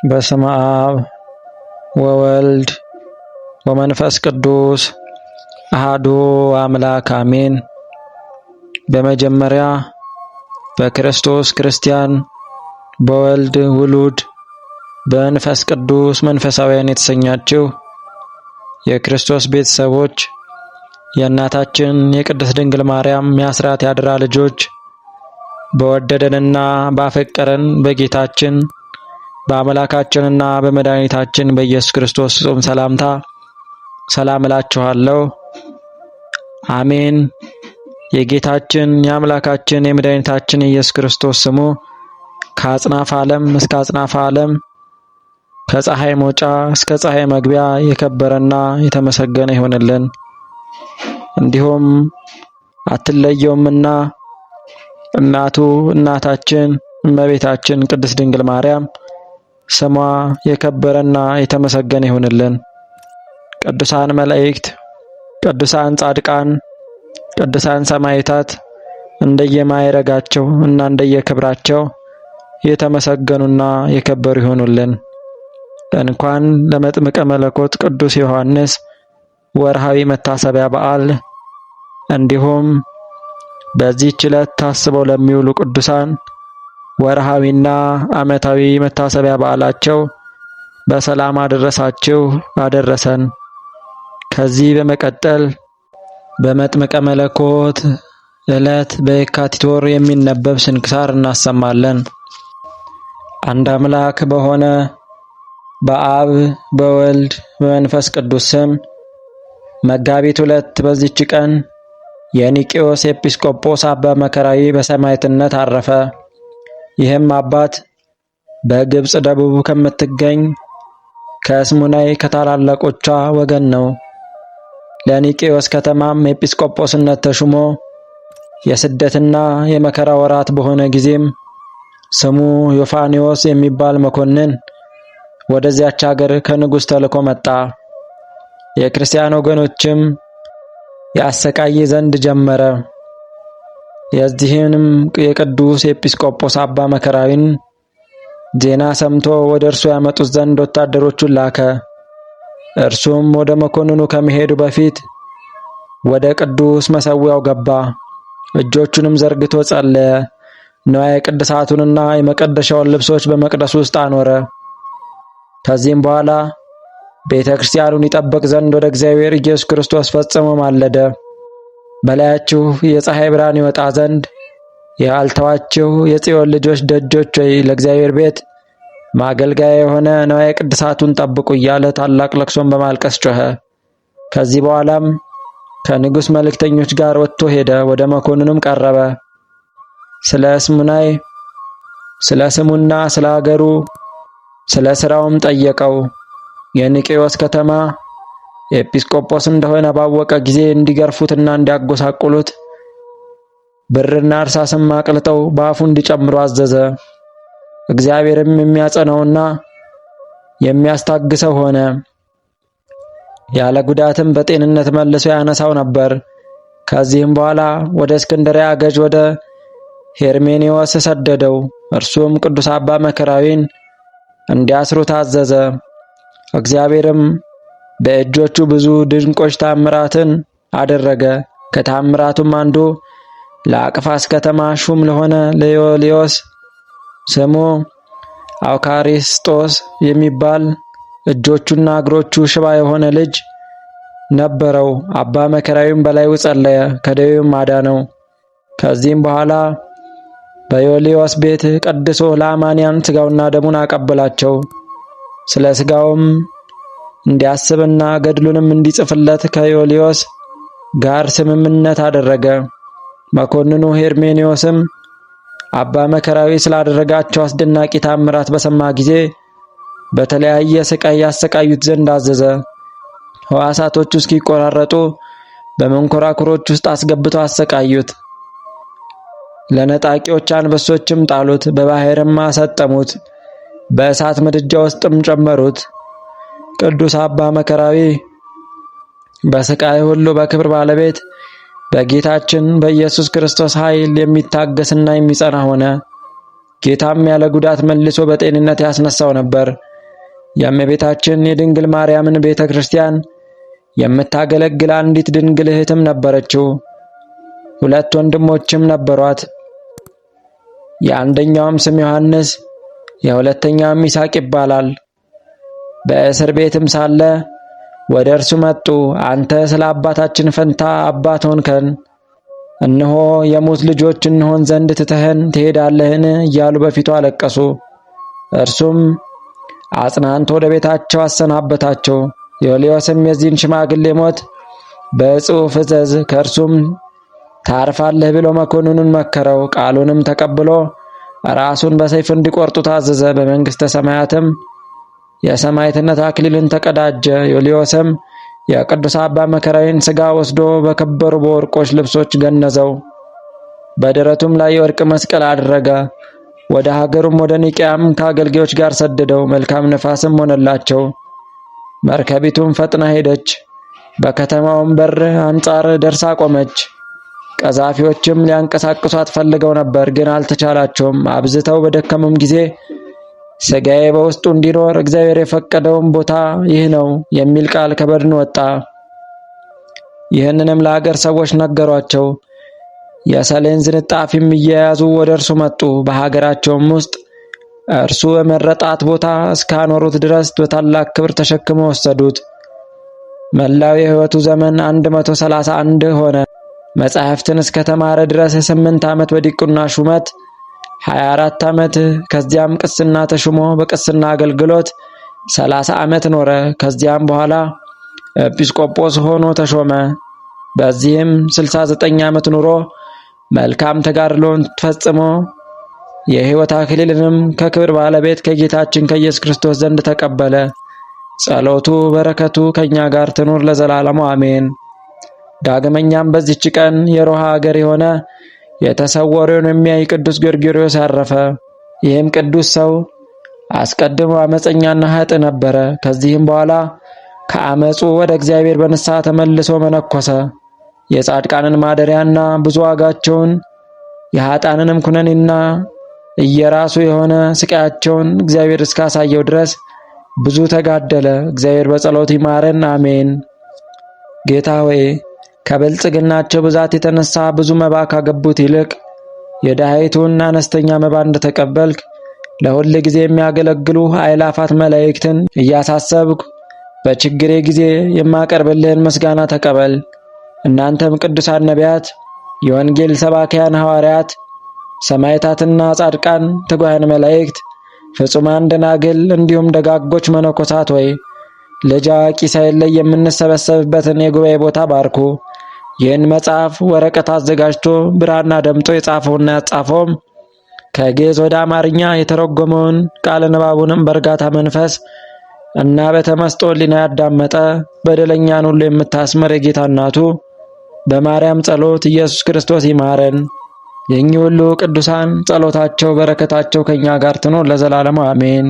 በስመ አብ ወወልድ ወመንፈስ ቅዱስ አሐዱ አምላክ አሜን። በመጀመሪያ በክርስቶስ ክርስቲያን፣ በወልድ ውሉድ፣ በመንፈስ ቅዱስ መንፈሳውያን የተሰኛችሁ የክርስቶስ ቤተሰቦች የእናታችን የቅድስት ድንግል ማርያም የአስራት ያድራ ልጆች በወደደንና ባፈቀረን በጌታችን በአምላካችንና በመድኃኒታችን በኢየሱስ ክርስቶስ ፍጹም ሰላምታ ሰላም እላችኋለሁ። አሜን። የጌታችን የአምላካችን የመድኃኒታችን የኢየሱስ ክርስቶስ ስሙ ከአጽናፈ ዓለም እስከ አጽናፈ ዓለም ከፀሐይ መውጫ እስከ ፀሐይ መግቢያ የከበረና የተመሰገነ ይሆንልን። እንዲሁም አትለየውምና እናቱ እናታችን እመቤታችን ቅድስት ድንግል ማርያም ስሟ የከበረና የተመሰገነ ይሆንልን። ቅዱሳን መላእክት፣ ቅዱሳን ጻድቃን፣ ቅዱሳን ሰማዕታት እንደየማዕረጋቸው እና እንደየክብራቸው የተመሰገኑና የከበሩ ይሆኑልን። እንኳን ለመጥምቀ መለኮት ቅዱስ ዮሐንስ ወርሃዊ መታሰቢያ በዓል እንዲሁም በዚህች ዕለት ታስበው ለሚውሉ ቅዱሳን ወርሃዊና ዓመታዊ መታሰቢያ በዓላቸው በሰላም አደረሳችሁ አደረሰን። ከዚህ በመቀጠል በመጥምቀ መለኮት ዕለት በየካቲት ወር የሚነበብ ስንክሳር እናሰማለን። አንድ አምላክ በሆነ በአብ በወልድ በመንፈስ ቅዱስ ስም መጋቢት 2 በዚህች ቀን የኒቄዎስ ኤጲስቆጶስ አባ መከራዊ በሰማዕትነት አረፈ። ይህም አባት በግብጽ ደቡብ ከምትገኝ ከእስሙናይ ከታላላቆቿ ወገን ነው። ለኒቄዎስ ከተማም ኤጲስቆጶስነት ተሹሞ የስደትና የመከራ ወራት በሆነ ጊዜም ስሙ ዮፋኒዎስ የሚባል መኮንን ወደዚያች ሀገር ከንጉሥ ተልኮ መጣ። የክርስቲያን ወገኖችም ያሰቃይ ዘንድ ጀመረ። የዚህንም የቅዱስ ኤጲስቆጶስ አባ መከራዊን ዜና ሰምቶ ወደ እርሱ ያመጡት ዘንድ ወታደሮቹን ላከ። እርሱም ወደ መኮንኑ ከመሄዱ በፊት ወደ ቅዱስ መሠዊያው ገባ። እጆቹንም ዘርግቶ ጸለየ። ንዋየ ቅድሳቱንና የመቀደሻውን ልብሶች በመቅደሱ ውስጥ አኖረ። ከዚህም በኋላ ቤተ ክርስቲያኑን ይጠብቅ ዘንድ ወደ እግዚአብሔር ኢየሱስ ክርስቶስ ፈጽሞ ማለደ። በላያችሁ የፀሐይ ብርሃን ይወጣ ዘንድ ያልተዋችሁ የጽዮን ልጆች ደጆች ሆይ ለእግዚአብሔር ቤት ማገልገያ የሆነ ንዋየ ቅድሳቱን ጠብቁ እያለ ታላቅ ለቅሶን በማልቀስ ጮኸ። ከዚህ በኋላም ከንጉሥ መልእክተኞች ጋር ወጥቶ ሄደ። ወደ መኮንኑም ቀረበ። ስለ እስሙናይ፣ ስለ ስሙና ስለ አገሩ፣ ስለ ሥራውም ጠየቀው። የኒቄዎስ ከተማ ኤጲስቆጶስ እንደሆነ ባወቀ ጊዜ እንዲገርፉትና እንዲያጎሳቁሉት ብርና እርሳስም አቅልጠው በአፉ እንዲጨምሩ አዘዘ። እግዚአብሔርም የሚያጸናውና የሚያስታግሰው ሆነ። ያለ ጉዳትም በጤንነት መልሶ ያነሳው ነበር። ከዚህም በኋላ ወደ እስክንድርያ ገዥ ወደ ሄርሜኔዎስ ሰደደው። እርሱም ቅዱስ አባ መከራዊን እንዲያስሩት አዘዘ። እግዚአብሔርም በእጆቹ ብዙ ድንቆች ታምራትን አደረገ። ከታምራቱም አንዱ ለአቅፋስ ከተማ ሹም ለሆነ ለዮልዮስ ስሙ አውካሪስጦስ የሚባል እጆቹና እግሮቹ ሽባ የሆነ ልጅ ነበረው። አባ መከራዊም በላዩ ጸለየ፣ ከደዌውም አዳነው። ከዚህም በኋላ በዮልዮስ ቤት ቀድሶ ለአማንያን ሥጋውና ደሙን አቀበላቸው። ስለ ሥጋውም እንዲያስብና ገድሉንም እንዲጽፍለት ከዮልዮስ ጋር ስምምነት አደረገ። መኮንኑ ሄርሜኔዎስም አባ መከራዊ ስላደረጋቸው አስደናቂ ታምራት በሰማ ጊዜ በተለያየ ስቃይ ያሰቃዩት ዘንድ አዘዘ። ሕዋሳቶቹ እስኪቆራረጡ በመንኮራኩሮች ውስጥ አስገብተው አሰቃዩት። ለነጣቂዎች አንበሶችም ጣሉት፣ በባሕርም አሰጠሙት፣ በእሳት ምድጃ ውስጥም ጨመሩት። ቅዱስ አባ መከራዊ በስቃይ ሁሉ በክብር ባለቤት በጌታችን በኢየሱስ ክርስቶስ ኃይል የሚታገስና የሚጸና ሆነ። ጌታም ያለ ጉዳት መልሶ በጤንነት ያስነሳው ነበር። የእመቤታችን የድንግል ማርያምን ቤተ ክርስቲያን የምታገለግል አንዲት ድንግል እህትም ነበረችው። 2 ወንድሞችም ነበሯት። የአንደኛውም ስም ዮሐንስ፣ የሁለተኛውም ይስሐቅ ይባላል። በእስር ቤትም ሳለ ወደ እርሱ መጡ። አንተ ስለ አባታችን ፈንታ አባት ሆንከን፣ እነሆ የሙት ልጆች እንሆን ዘንድ ትተኸን ትሄዳለህን? እያሉ በፊቱ አለቀሱ። እርሱም አጽናንቶ ወደ ቤታቸው አሰናበታቸው። ዮልዮስም የዚህን ሽማግሌ ሞት በጽሑፍ እዘዝ፣ ከእርሱም ታርፋለህ ብሎ መኮንኑን መከረው። ቃሉንም ተቀብሎ ራሱን በሰይፍ እንዲቆርጡ ታዘዘ። በመንግሥተ ሰማያትም የሰማዕትነት አክሊልን ተቀዳጀ። ዮልዮስም የቅዱስ አባ መከራዊን ሥጋ ወስዶ በከበሩ በወርቆች ልብሶች ገነዘው። በደረቱም ላይ የወርቅ መስቀል አደረገ። ወደ ሀገሩም ወደ ኒቅያም ከአገልጋዮች ጋር ሰደደው። መልካም ነፋስም ሆነላቸው። መርከቢቱም ፈጥና ሄደች። በከተማውም በር አንጻር ደርሳ ቆመች። ቀዛፊዎችም ሊያንቀሳቅሷት ፈልገው ነበር፣ ግን አልተቻላቸውም። አብዝተው በደከሙም ጊዜ ሥጋዬ በውስጡ እንዲኖር እግዚአብሔር የፈቀደውን ቦታ ይህ ነው የሚል ቃል ከበድን ወጣ። ይህንንም ለአገር ሰዎች ነገሯቸው። የሰሌን ዝንጣፊም እየያዙ ወደ እርሱ መጡ። በሀገራቸውም ውስጥ እርሱ በመረጣት ቦታ እስካኖሩት ድረስ በታላቅ ክብር ተሸክመው ወሰዱት። መላው የሕይወቱ ዘመን 131 ሆነ። መጻሕፍትን እስከተማረ ድረስ 8 ዓመት በዲቁና ሹመት 24 ዓመት፣ ከዚያም ቅስና ተሹሞ በቅስና አገልግሎት 30 ዓመት ኖረ። ከዚያም በኋላ ኤጲስቆጶስ ሆኖ ተሾመ። በዚህም 69 ዓመት ኑሮ መልካም ተጋድሎን ፈጽሞ የሕይወት አክሊልንም ከክብር ባለቤት ከጌታችን ከኢየሱስ ክርስቶስ ዘንድ ተቀበለ። ጸሎቱ በረከቱ ከኛ ጋር ትኑር ለዘላለሙ አሜን። ዳግመኛም በዚህች ቀን የሮሃ ሀገር የሆነ የተሰወረውን የሚያይ ቅዱስ ጎርጎርዮስ አረፈ። ይህም ቅዱስ ሰው አስቀድሞ አመፀኛና ኃጥእ ነበረ። ከዚህም በኋላ ከአመፁ ወደ እግዚአብሔር በንስሐ ተመልሶ መነኮሰ። የጻድቃንን ማደሪያና ብዙ ዋጋቸውን የኃጥአንንም ኩነኔና እየራሱ የሆነ ስቃያቸውን እግዚአብሔር እስካሳየው ድረስ ብዙ ተጋደለ። እግዚአብሔር በጸሎቱ ይማረን አሜን። ጌታ ሆይ ከብልጽግናቸው ብዛት የተነሳ ብዙ መባ ካገቡት ይልቅ የድሃይቱን አነስተኛ መባ እንደተቀበልክ ለሁል ጊዜ የሚያገለግሉ አእላፋት መላእክትን እያሳሰብኩ በችግሬ ጊዜ የማቀርብልህን ምስጋና ተቀበል። እናንተም ቅዱሳን ነቢያት፣ የወንጌል ሰባኪያን ሐዋርያት፣ ሰማዕታትና ጻድቃን፣ ትጉሃን መላእክት፣ ፍጹማን ደናግል እንዲሁም ደጋጎች መነኮሳት ሆይ ልጅ አዋቂ ሳይለይ የምንሰበሰብበትን የጉባኤ ቦታ ባርኩ። ይህን መጽሐፍ ወረቀት አዘጋጅቶ ብራና ደምጦ የጻፈውና ያጻፈውም ከግዕዝ ወደ አማርኛ የተረጎመውን ቃለ ንባቡንም በእርጋታ መንፈስ እና በተመስጦ ሕሊና ያዳመጠ በደለኛን ሁሉ የምታስምር የጌታ እናቱ በማርያም ጸሎት ኢየሱስ ክርስቶስ ይማረን። የእኚህ ሁሉ ቅዱሳን ጸሎታቸው በረከታቸው ከኛ ጋር ትኖር ለዘላለሙ አሜን።